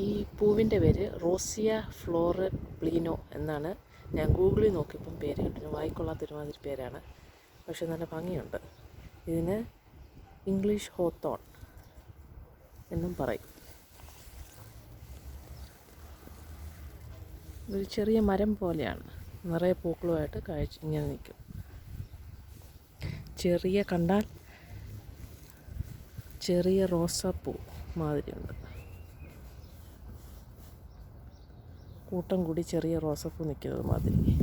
ഈ പൂവിൻ്റെ പേര് റോസിയ ഫ്ലോറബ്ലിനോ എന്നാണ്. ഞാൻ ഗൂഗിളിൽ നോക്കിയപ്പം പേര് കിട്ടുന്നു. വായിക്കൊള്ളാത്തൊരുമാതിരി പേരാണ്, പക്ഷെ നല്ല ഭംഗിയുണ്ട്. ഇതിന് ഇംഗ്ലീഷ് ഹോത്തോൺ എന്നും പറയും. ഒരു ചെറിയ മരം പോലെയാണ്, നിറയെ പൂക്കളുമായിട്ട് ഇങ്ങനെ നിൽക്കും. കണ്ടാൽ ചെറിയ റോസാപ്പൂ മാതിരിയുണ്ട്. കൂട്ടം കൂടി ചെറിയ റോസാപ്പൂ നിൽക്കുന്നത് മാതിരി.